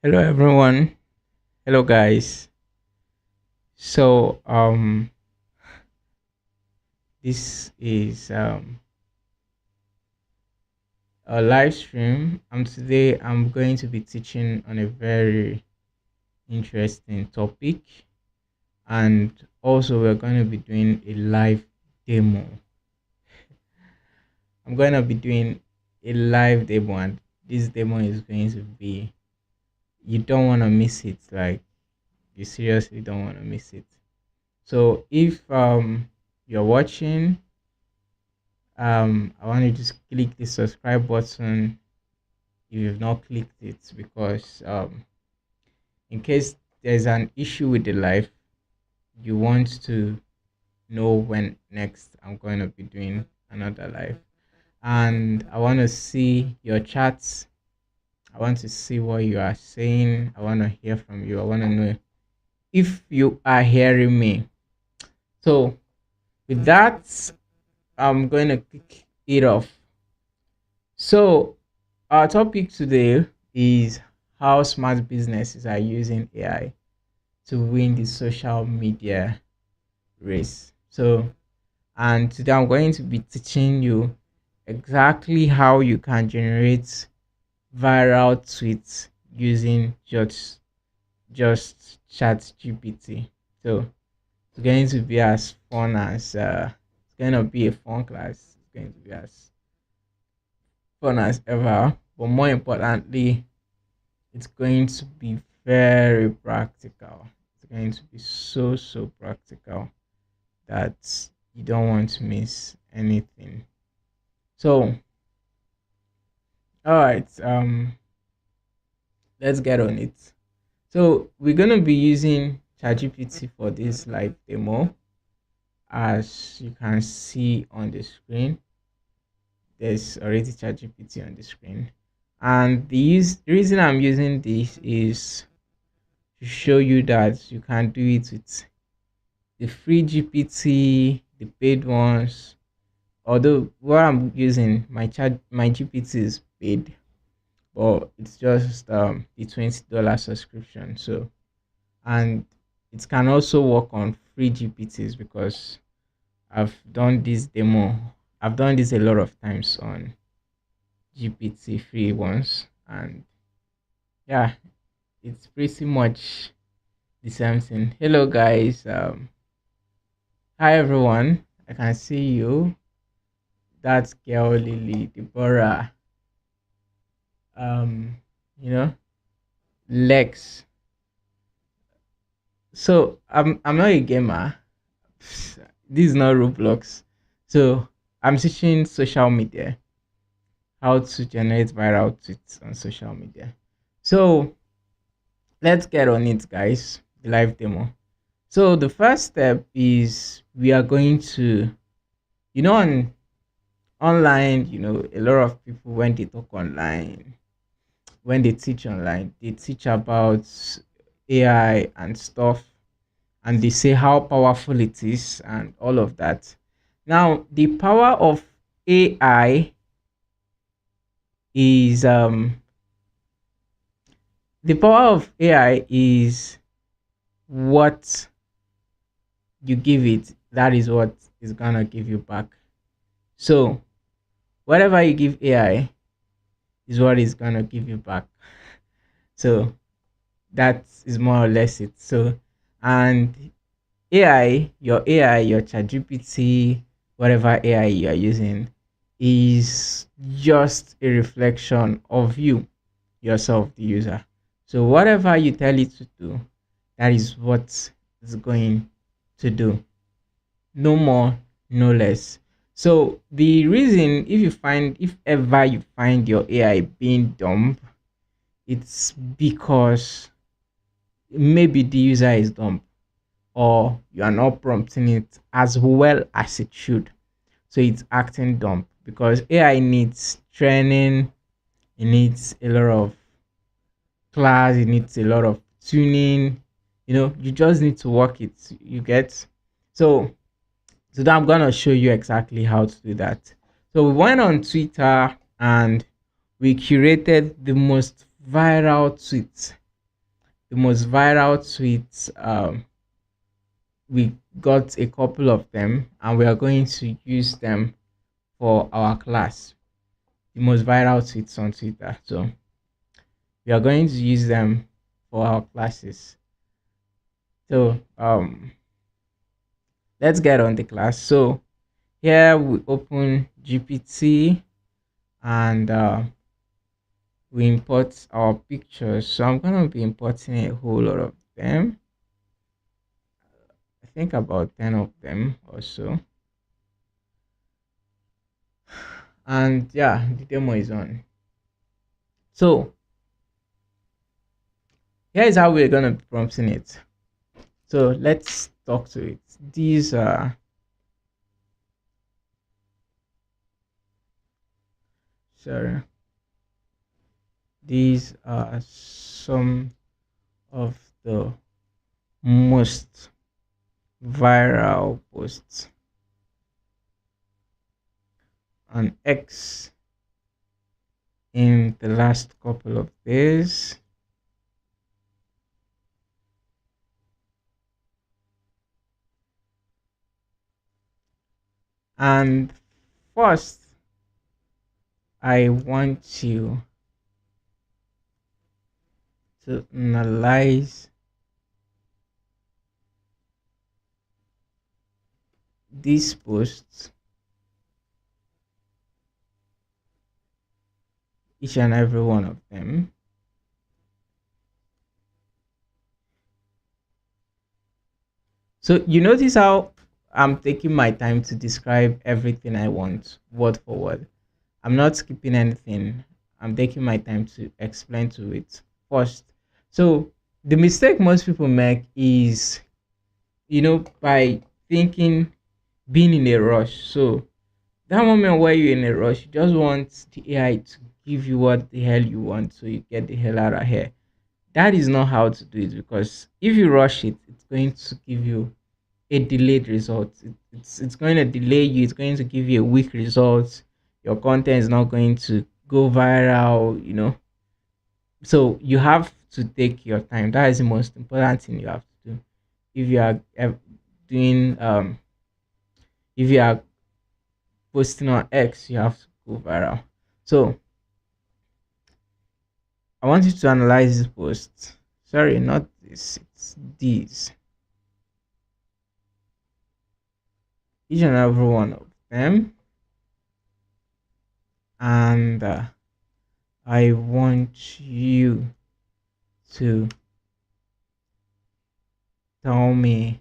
Hello everyone. Hello guys. So this is a live stream. Today I'm going to be teaching on a very interesting topic, and also we're going to be doing a live demo. I'm going to be doing a live demo, and this demo is going to be, you don't want to miss it. Like, you seriously don't want to miss it. So if you're watching, I want you to just click the subscribe button if you've not clicked it, because in case there's an issue with the live, you want to know when next I'm going to be doing another live. And I want to see your chats. I want to see what you are saying. I want to hear from you. I want to know if you are hearing me. So with that, I'm going to kick it off. So our topic today is how smart businesses are using AI to win the social media race. So, and today I'm going to be teaching you exactly how you can generate viral tweets using just chat GPT. So it's going to be as fun as it's going to be a fun class. It's going to be as fun as ever. But more importantly, it's going to be very practical. It's going to be so practical that you don't want to miss anything. So, all right, let's get on it. So we're gonna be using ChatGPT for this live demo. As you can see on the screen, there's already ChatGPT on the screen, and the reason I'm using this is to show you that you can do it with the free GPT, the paid ones. Although what I'm using, my GPT is paid, but it's just the $20 subscription. So, and it can also work on free GPTs, because I've done this demo. I've done this a lot of times on GPT free ones, and yeah, it's pretty much the same thing. Hello guys. Hi everyone. I can see you. That's girl Lily, Deborah, um, you know, Lex. So I'm not a gamer. This is not Roblox. So I'm teaching social media, how to generate viral tweets on social media. So let's get on it, guys. The live demo. So the first step is we are going to, on online, a lot of people, when they talk online, when they teach online, they teach about AI and stuff, and they say how powerful it is and all of that. Now, the power of AI is the power of AI is what you give it, that is what is gonna give you back. So whatever you give AI is what is gonna give you back. So that is more or less it. So, and your ChatGPT, whatever AI you are using, is just a reflection of you, yourself, the user. So whatever you tell it to do, that is what it's going to do. No more, no less. So the reason, if ever you find your AI being dumb, it's because maybe the user is dumb, or you are not prompting it as well as it should. So it's acting dumb, because AI needs training, it needs a lot of class, it needs a lot of tuning. You just need to work it. You get. So today I'm gonna show you exactly how to do that. So we went on Twitter and we curated the most viral tweets the most viral tweets. We got a couple of them, and we are going to use them for our class. The most viral tweets on Twitter. So we are going to use them for our classes. So let's get on the class. So here we open GPT, and we import our pictures. So I'm gonna be importing a whole lot of them. I think about 10 of them or so. And yeah, the demo is on. So here is how we're gonna be prompting it. So let's talk to it. These are, sorry, these are some of the most viral posts on X in the last couple of days. And first, I want you to analyze these posts, each and every one of them. So you notice how I'm taking my time to describe everything I want, word for word. I'm not skipping anything. I'm taking my time to explain to it first. So the mistake most people make is, by thinking being in a rush. So that moment where you're in a rush, you just want the AI to give you what the hell you want so you get the hell out of here. That is not how to do it, because if you rush it, it's going to give you a delayed result. It's going to delay you, it's going to give you a weak result. Your content is not going to go viral. So you have to take your time. That is the most important thing you have to do. If you are doing if you are posting on X, you have to go viral. So I want you to analyze this post. Sorry, not this, it's these. Each and every one of them. And I want you to tell me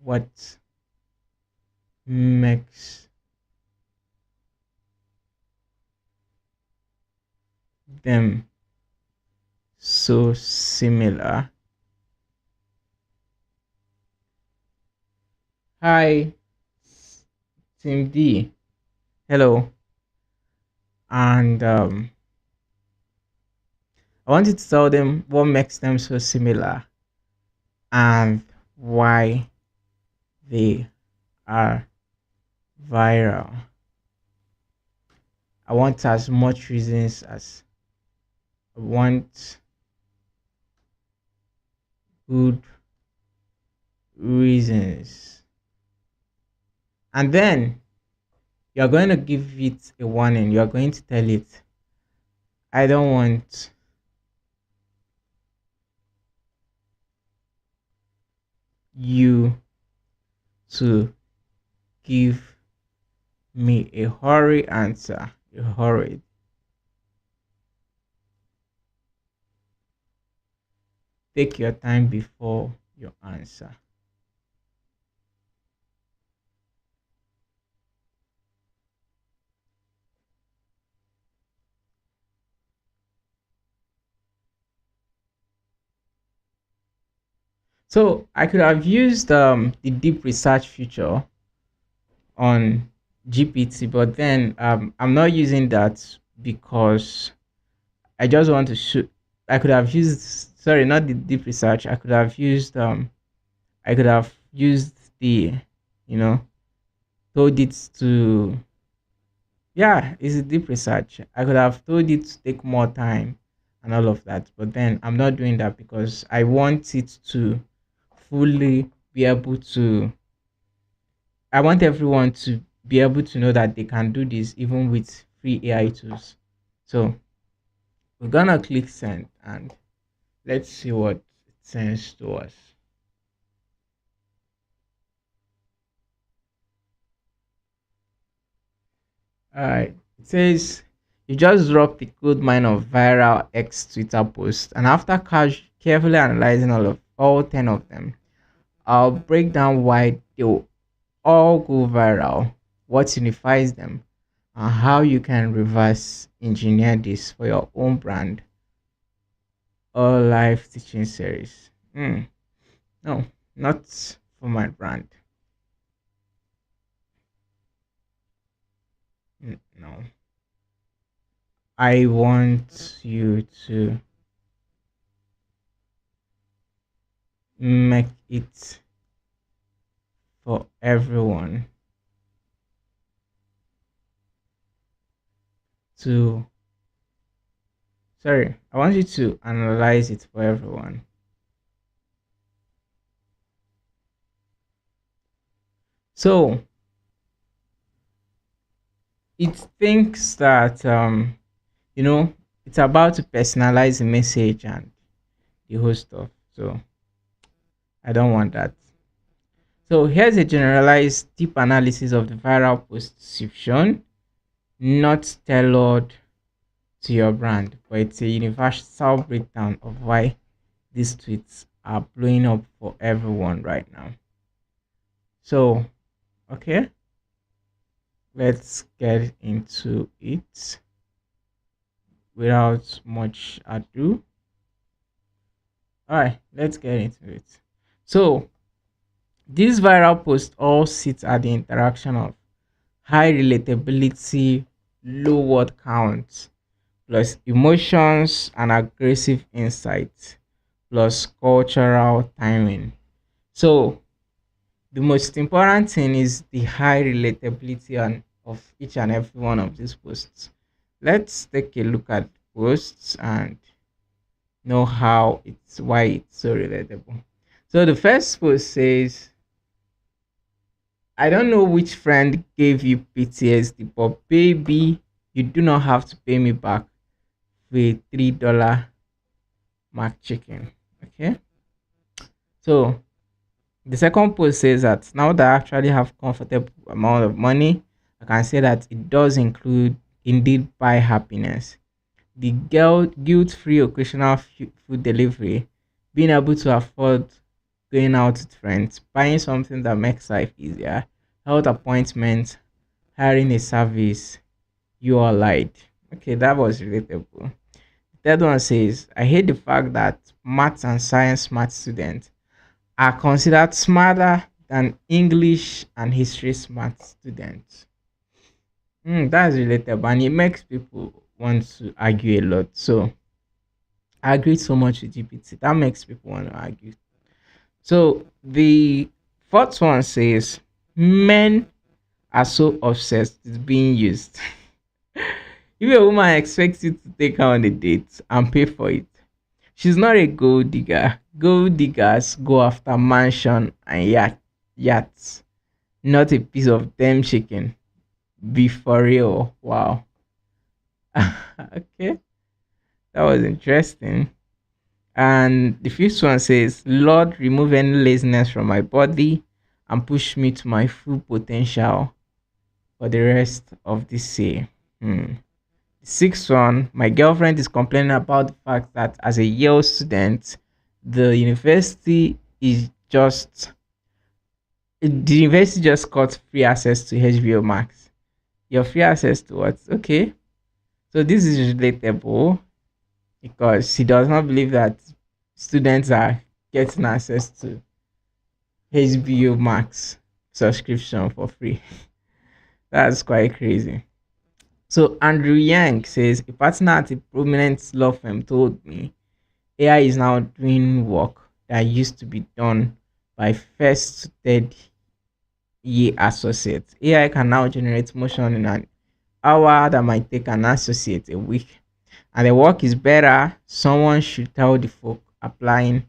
what makes them so similar. Hi, Team D. Hello. And I want you to tell them what makes them so similar and why they are viral. I want as much reasons as I want, good reasons. And then you're going to give it a warning. You're going to tell it, I don't want you to give me a hurry answer. A hurried. Take your time before your answer. So I could have used the deep research feature on GPT, but then I'm not using that because I just want to shoot. I could have used, sorry, not the deep research. I could have used the, you know, told it to, yeah, it's a deep research. I could have told it to take more time and all of that. But then I'm not doing that because I want it to fully be able to, I want everyone to be able to know that they can do this even with free AI tools. So we're gonna click send and let's see what it sends to us. Alright. It says you just dropped the gold mine of viral X Twitter posts, and after carefully analyzing all 10 of them, I'll break down why they will all go viral, what unifies them, and how you can reverse engineer this for your own brand or live teaching series. No, not for my brand. No. I want you to make it for everyone to, sorry, I want you to analyze it for everyone. So it thinks that you know it's about to personalize the message and the whole stuff. So I don't want that. So here's a generalized deep analysis of the viral post description, not tailored to your brand, but it's a universal breakdown of why these tweets are blowing up for everyone right now. So, okay, let's get into it without much ado. All right, let's get into it. So, these viral posts all sit at the interaction of high relatability, low word count, plus emotions and aggressive insights, plus cultural timing. So, the most important thing is the high relatability of each and every one of these posts. Let's take a look at posts and know how it's why it's so relatable. So the first post says, I don't know which friend gave you PTSD, but baby, you do not have to pay me back with $3 Mac chicken. Okay. So the second post says that now that I actually have comfortable amount of money, I can say that it does include indeed buy happiness. The guilt-free occasional food delivery, being able to afford going out with friends, buying something that makes life easier, health appointments, hiring a service, you are lied. Okay, that was relatable. Third one says, I hate the fact that maths and science smart students are considered smarter than English and history smart students. That's relatable and it makes people want to argue a lot. So I agree so much with GPT. That makes people want to argue. So the fourth one says men are so obsessed with being used. If a woman expects you to take her on a date and pay for it, she's not a gold digger. Gold diggers go after mansion and yachts, not a piece of them chicken. Be for real. Wow. Okay, that was interesting. And the fifth one says, Lord, remove any laziness from my body and push me to my full potential for the rest of this year. The sixth one, my girlfriend is complaining about the fact that as a Yale student, the university is just the university just got free access to HBO Max. Your free access to what? Okay. So this is relatable because he does not believe that students are getting access to HBO Max subscription for free. That's quite crazy. So Andrew Yang says a partner at a prominent law firm told me AI is now doing work that used to be done by first to third year associates. AI can now generate motion in an hour that might take an associate a week. and the work is better, someone should tell the folks applying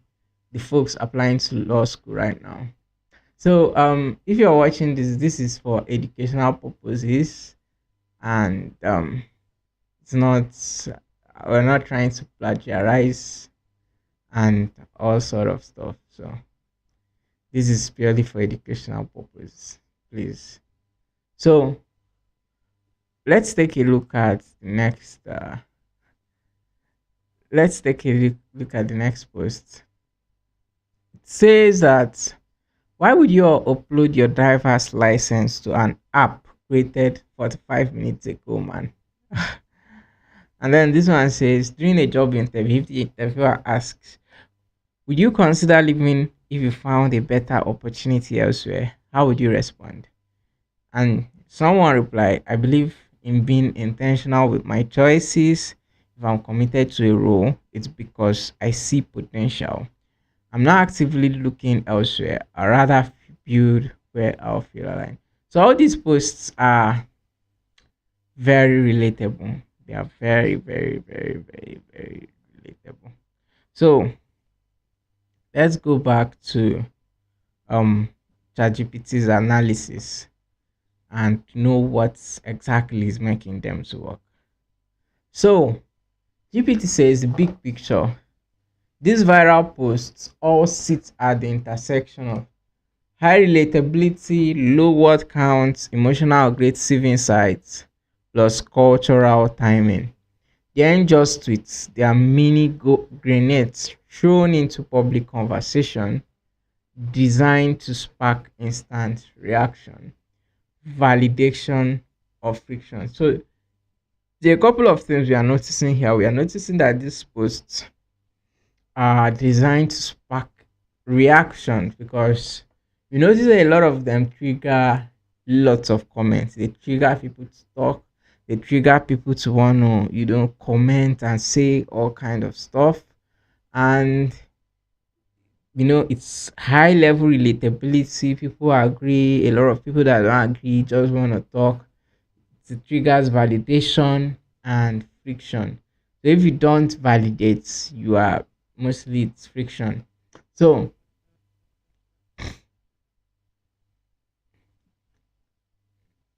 to law school right now. So if you're watching this, this is for educational purposes, and it's not, we're not trying to plagiarize and all sort of stuff. So this is purely for educational purpose, please. So let's take a look at the next. Let's take a look at the next post. It says that, why would you upload your driver's license to an app created 45 minutes ago, man? And then this one says, during a job interview, if the interviewer asks, would you consider leaving if you found a better opportunity elsewhere? How would you respond? And someone replied, I believe in being intentional with my choices. If I'm committed to a role, it's because I see potential. I'm not actively looking elsewhere. I rather build where I'll feel aligned. So all these posts are very relatable. They are very, very, very, very, very relatable. So let's go back to um ChatGPT's analysis and know what exactly is making them to work. So GPT says the big picture. These viral posts all sit at the intersection of high relatability, low word counts, emotional aggressive insights, plus cultural timing. They aren't just tweets, they are mini grenades thrown into public conversation designed to spark instant reaction, validation, or friction. So there are a couple of things we are noticing here. We are noticing that these posts are designed to spark reactions because you notice that a lot of them trigger lots of comments. They trigger people to talk. They trigger people to want to, comment and say all kind of stuff. And it's high level relatability. People agree. A lot of people that don't agree just want to talk. It triggers validation and friction. So if you don't validate, you are mostly it's friction. So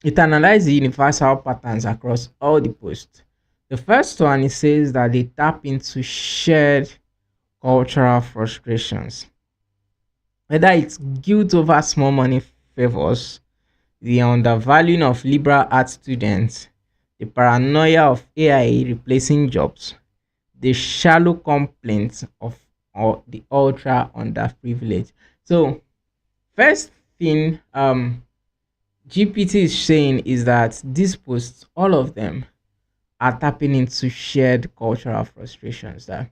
it analyzes the universal patterns across all the posts. The first one, it says that they tap into shared cultural frustrations, whether it's guilt over small money favors, the undervaluing of liberal arts students, the paranoia of AI replacing jobs, the shallow complaints of or the ultra underprivileged. So first thing GPT is saying is that these posts, all of them, are tapping into shared cultural frustrations that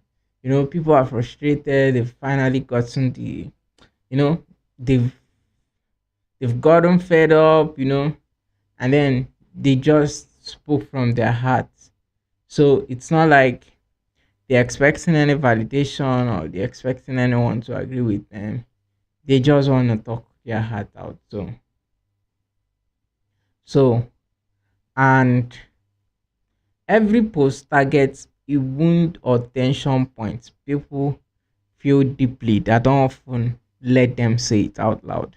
people are frustrated, they've finally gotten you know, they've they've gotten fed up, and then they just spoke from their hearts. So it's not like they're expecting any validation or they're expecting anyone to agree with them. They just want to talk their heart out. So and every post targets a wound or tension point people feel deeply that don't often let them say it out loud.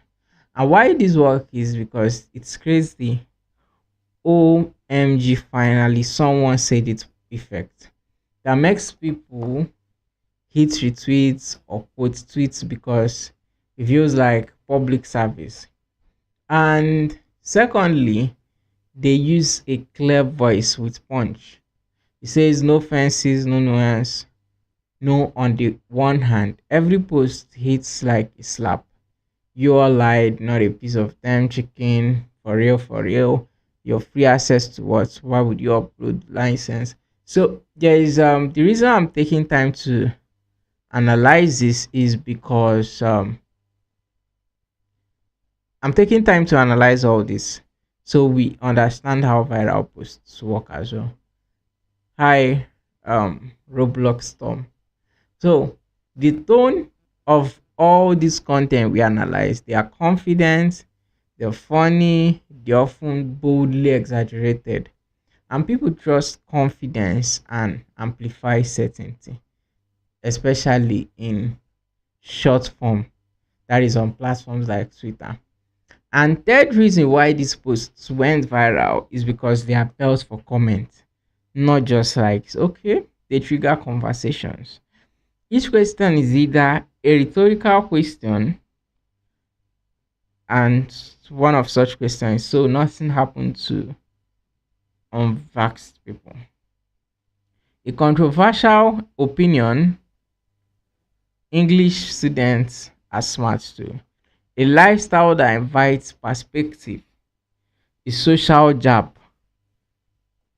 And why this work is because it's crazy. OMG, finally, someone said it effect that makes people hit retweets or quote tweets because it feels like public service. And secondly, they use a clear voice with punch. It says no fences, no nuance, no on the one hand. Every post hits like a slap. You all lied, not a piece of damn chicken. For real, for real. Your free access to what? Why would you upload license? So there is the reason I'm taking time to analyze this is because I'm taking time to analyze all this so we understand how viral posts work as well. Hi, Roblox Storm. So the tone of all this content we analyze, they are confident, they're funny, they're often boldly exaggerated. And people trust confidence and amplify certainty, especially in short form, that is on platforms like Twitter. And third reason why these posts went viral is because they are built for comment, not just likes. Okay, they trigger conversations. Each question is either a rhetorical question, and one of such questions, so nothing happened to unvaxxed people. A controversial opinion, English students are smart too. A lifestyle that invites perspective, a social jab,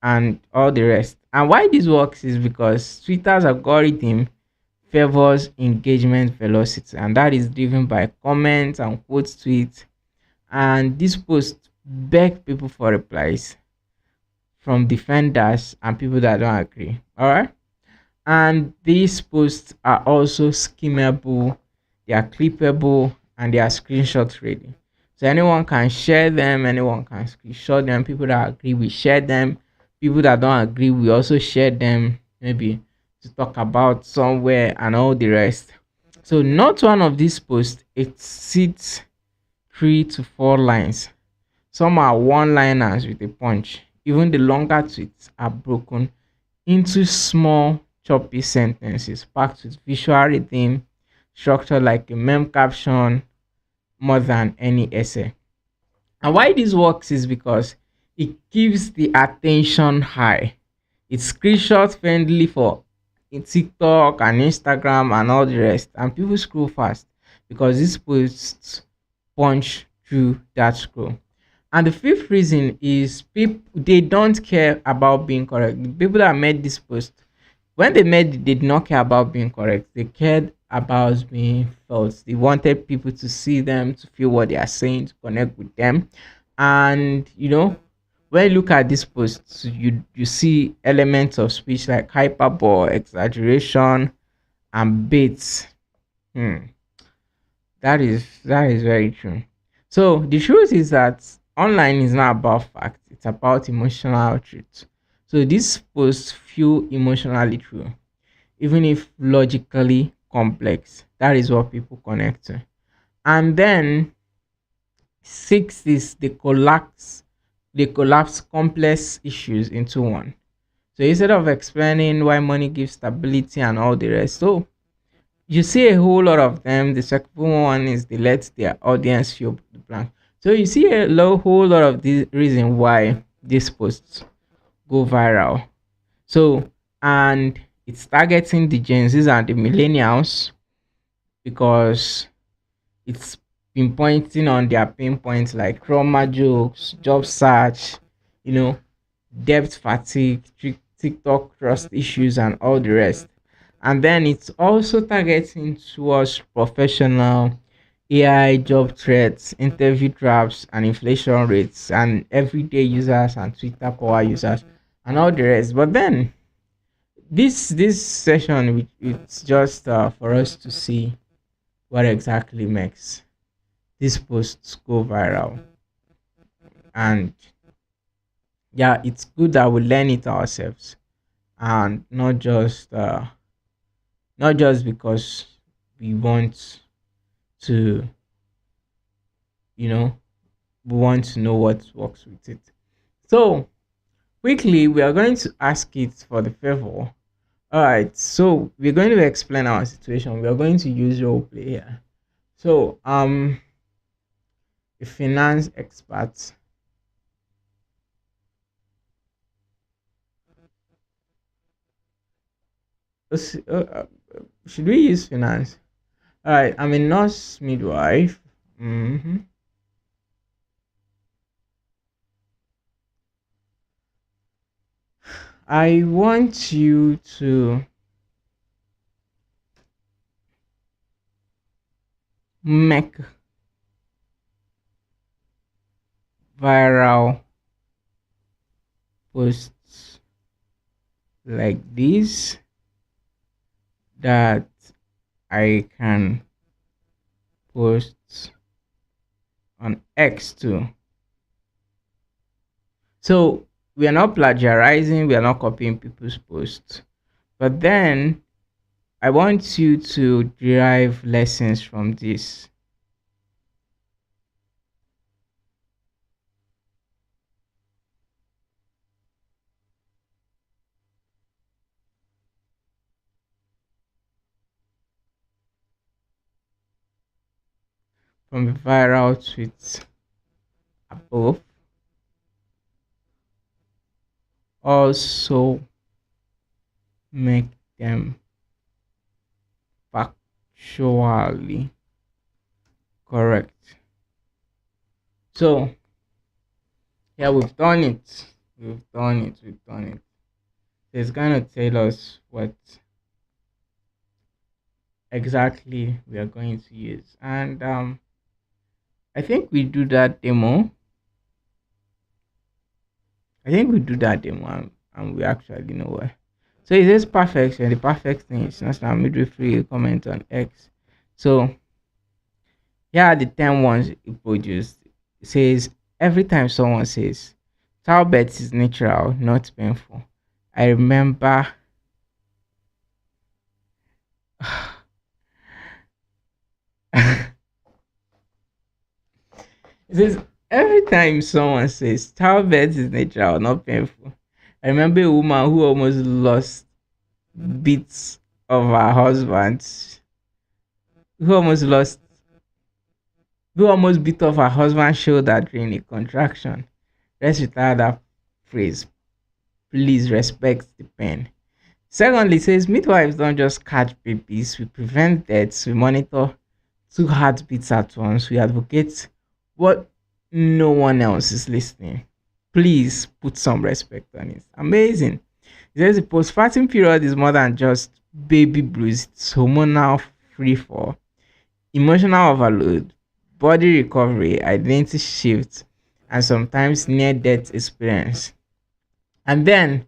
and all the rest. And why this works is because Twitter's algorithm favors engagement velocity, and that is driven by comments and quote tweets. And this post beg people for replies from defenders and people that don't agree. All right. And these posts are also skimmable, they are clippable, and they are screenshot ready. So anyone can share them, anyone can screenshot them. People that agree, we share them. People that don't agree, we also share them, maybe to talk about somewhere and all the rest. So not one of these posts it sits 3 to 4 lines. Some are one liners with a punch. Even the longer tweets are broken into small choppy sentences packed with visual rhythm, structured like a meme caption more than any essay. And why this works is because it keeps the attention high. It's screenshot friendly for in TikTok and Instagram and all the rest. And people scroll fast because these posts punch through that scroll. And the fifth reason is people they don't care about being correct. The people that made this post, when they made it, they did not care about being correct. They cared about being felt. They wanted people to see them, to feel what they are saying, to connect with them. And when you look at these posts, you see elements of speech like hyperbole, exaggeration, and bits. Hmm. That is very true. So the truth is that online is not about fact, it's about emotional truth. So these posts feel emotionally true, even if logically complex. That is what people connect to. And then six is they collapse complex issues into one. So instead of explaining why money gives stability and all the rest, so you see a whole lot of them. The second one is they let their audience fill the blank. So you see whole lot of the reason why these posts go viral. So and it's targeting the Gen Zs and the millennials because it's pinpointing on their pain points like trauma jokes, job search, you know, debt fatigue, TikTok trust issues, and all the rest. And then it's also targeting towards professional AI job threats, interview traps, and inflation rates, and everyday users and Twitter power users, and all the rest. But then this session, it's just for us to see what exactly makes these posts go viral. And yeah, it's good that we learn it ourselves, and not just because we want to you know we want to know what works with it. So quickly we are going to ask it for the favor. All right, so we're going to explain our situation. We are going to use role play here. So a finance expert. Should we use finance? All right, I'm a nurse midwife. I want you to make viral posts like this that I can post on X too. So We are not plagiarizing, we are not copying people's posts. But then I want you to derive lessons from this, from the viral tweets above. Also make them factually correct. So yeah, we've done it. We've done it. It's gonna tell us what exactly we are going to use. And I think we do that demo. I think we do that demo and we actually know why. So it says perfect, and the perfect thing is national midwifery comment on X. So here are the 10 ones it produced. It says every time someone says childbirth is natural, not painful. I remember it says every time someone says childbirth is natural, not painful. I remember a woman who almost lost bits of her husband, who almost lost, who almost bit off her husband's shoulder during a contraction. Let's retire that phrase. Please respect the pen. Secondly, it says midwives don't just catch babies, we prevent deaths, we monitor two heartbeats at once, we advocate what no one else is listening. Please put some respect on it. Amazing. It says the postpartum period is more than just baby blues, it's hormonal free fall, emotional overload, body recovery, identity shift, and sometimes near death experience. And then,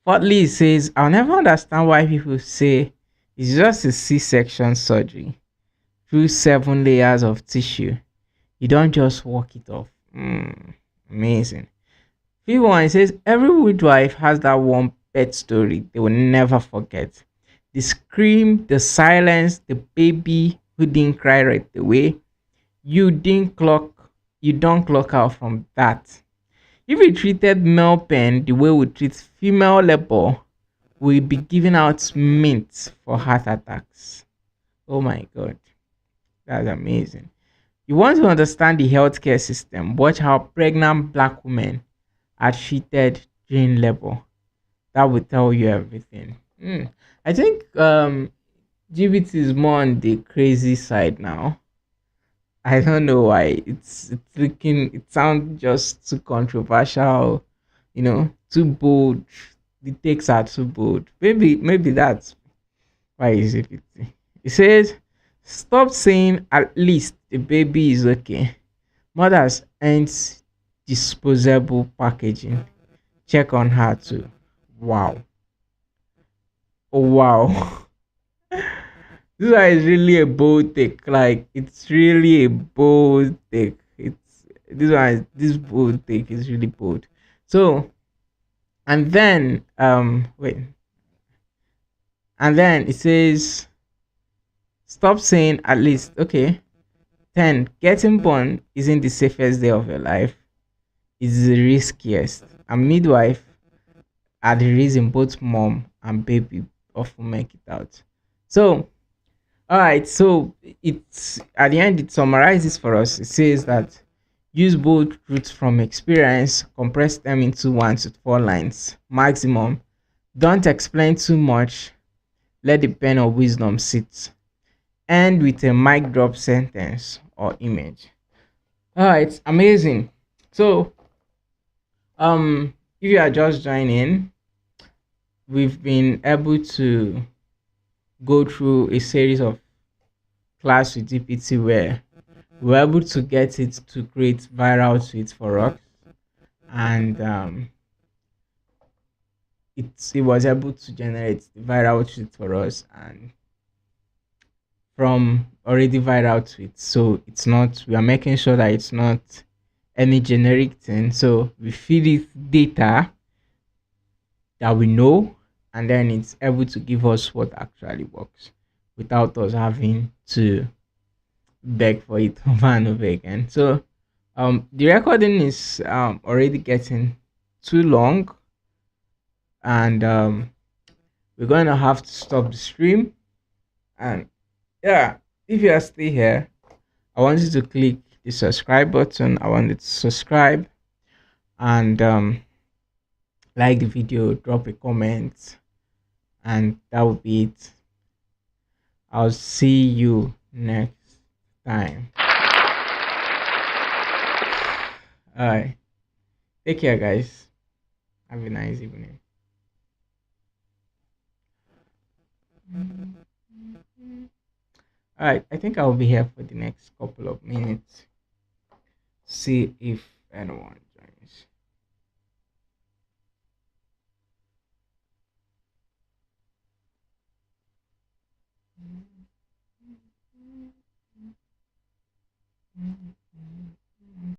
fourthly, it says, I'll never understand why people say it's just a C section surgery through 7 layers of tissue. You don't just walk it off. Amazing. Fifth one, it says, every midwife has that one pet story they will never forget. The scream, the silence, the baby who didn't cry right away. You didn't clock, you don't clock out from that. If we treated male pain the way we treat female labor, we'd be giving out mint for heart attacks. Oh my god, that's amazing. You want to understand the healthcare system, watch how pregnant black women are treated during labor. That will tell you everything. I think GBT is more on the crazy side now. I don't know why. It's looking, it sounds just too controversial, too bold. The takes are too bold. Maybe that's why is it 50. It says stop saying at least the baby is okay. Mothers ain't disposable packaging. Check on her too. Wow. Oh wow. This one is really a bold take. Like it's really a bold take. This bold take is really bold. So and then and then it says stop saying at least. Okay. 10. Getting born isn't the safest day of your life. It's the riskiest. A midwife are the reason both mom and baby often make it out. So all right, so it's at the end it summarizes for us. It says that use both truths from experience, compress them into 1 to 4 lines maximum. Don't explain too much. Let the pen of wisdom sit. End with a mic drop sentence or image. All right, amazing. So, if you are just joining, we've been able to go through a series of class with GPT where we're able to get it to create viral tweets for us, and it was able to generate the viral tweet for us and from already viral tweets. So it's not, we are making sure that it's not any generic thing. So we feed it data, that we know, and then it's able to give us what actually works without us having to beg for it over and over again. So the recording is already getting too long, and we're going to have to stop the stream. And yeah, if you are still here, I want you to click the subscribe button. I want you to subscribe and like the video, drop a comment, and that will be it. I'll see you next time. All right, take care, guys. Have a nice evening. All right, I think I'll be here for the next couple of minutes. See if anyone joins.